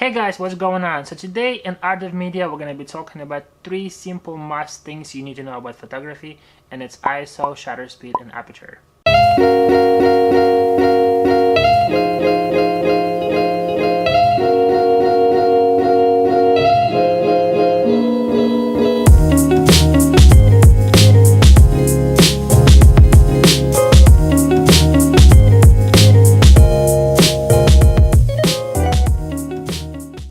Hey guys, what's going on? So today in Art of Media we're going to be talking about 3 simple must things you need to know about photography, and it's ISO, shutter speed, and aperture.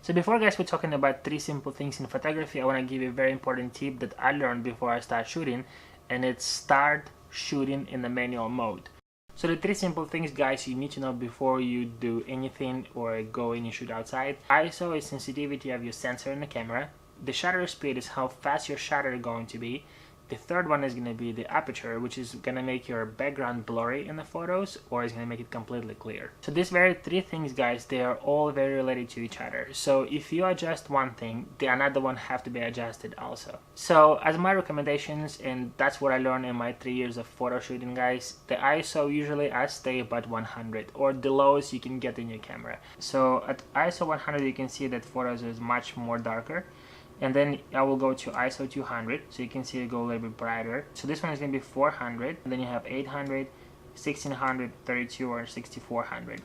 So before guys we're talking about 3 simple things in photography, I want to give you a very important tip that I learned before I start shooting, and it's start shooting in the manual mode. So the 3 simple things guys you need to know before you do anything or go in and shoot outside. ISO is sensitivity of your sensor in the camera. The shutter speed is how fast your shutter is going to be. The third one is going to be the aperture, which is going to make your background blurry in the photos or is going to make it completely clear. So these very 3 things guys, they are all very related to each other. So if you adjust one thing, the another one have to be adjusted also. So as my recommendations, and that's what I learned in my 3 years of photo shooting guys, the ISO usually I stay about 100 or the lowest you can get in your camera. So at ISO 100 you can see that photos is much more darker. And then I will go to ISO 200, so you can see it go a little bit brighter. So this one is going to be 400, and then you have 800, 1600, 32, or 6400.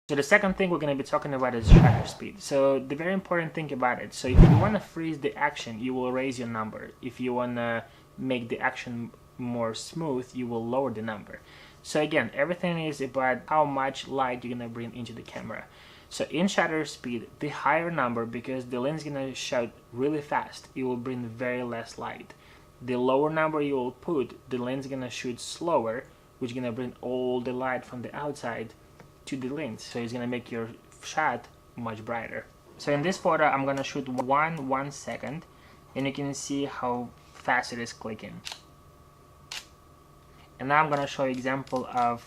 So the second thing we're going to be talking about is shutter speed. So the very important thing about it, so if you want to freeze the action, you will raise your number. If you want to make the action more smooth, you will lower the number. So again, everything is about how much light you're going to bring into the camera. So in shutter speed, the higher number, because the lens is going to shoot really fast, it will bring very less light. The lower number you will put, the lens is going to shoot slower, which is going to bring all the light from the outside to the lens. So it's going to make your shot much brighter. So in this photo, I'm going to shoot 1 second, and you can see how fast it is clicking. And now I'm going to show you an example of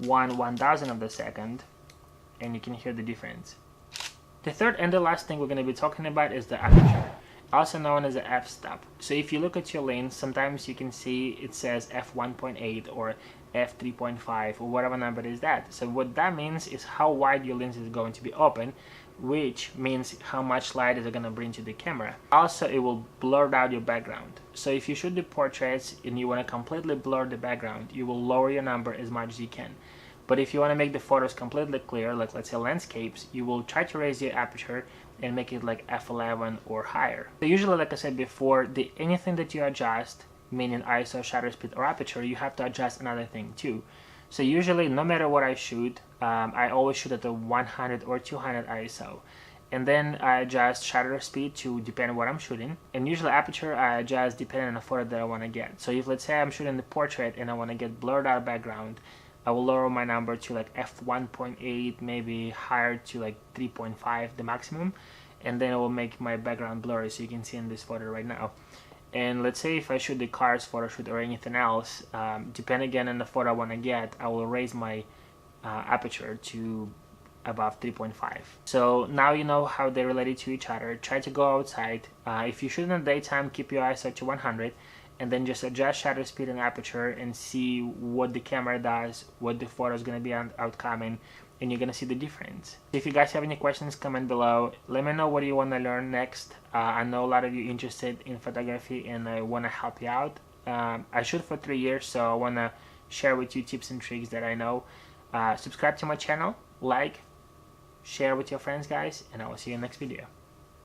1/1000 of the second, and you can hear the difference. The third and the last thing we're going to be talking about is the aperture, also known as the f-stop. So if you look at your lens, sometimes you can see it says f1.8 or f3.5 or whatever number is that. So what that means is how wide your lens is going to be open, which means how much light is it going to bring to the camera. Also, it will blur out your background. So if you shoot the portraits and you want to completely blur the background, you will lower your number as much as you can. But if you want to make the photos completely clear, like let's say landscapes, you will try to raise your aperture and make it like f11 or higher. So usually, like I said before, anything that you adjust, meaning ISO, shutter speed, or aperture, you have to adjust another thing too. So usually, no matter what I shoot, I always shoot at the 100 or 200 ISO. And then I adjust shutter speed to depend on what I'm shooting. And usually aperture I adjust depending on the photo that I want to get. So if let's say I'm shooting the portrait and I want to get blurred out background, I will lower my number to like f1.8, maybe higher to like 3.5, the maximum, and then it will make my background blurry, so you can see in this photo right now. And let's say if I shoot the cars photo shoot or anything else, depending again on the photo I want to get, I will raise my aperture to above 3.5. So now you know how they're related to each other. Try to go outside. If you shoot in the daytime, keep your ISO to 100. And then just adjust shutter speed and aperture and see what the camera does, what the photo is going to be outcoming, and you're going to see the difference. If you guys have any questions, comment below. Let me know what you want to learn next. I know a lot of you interested in photography and I want to help you out. I shoot for 3 years, so I want to share with you tips and tricks that I know. Subscribe to my channel, like, share with your friends guys, and I will see you in the next video.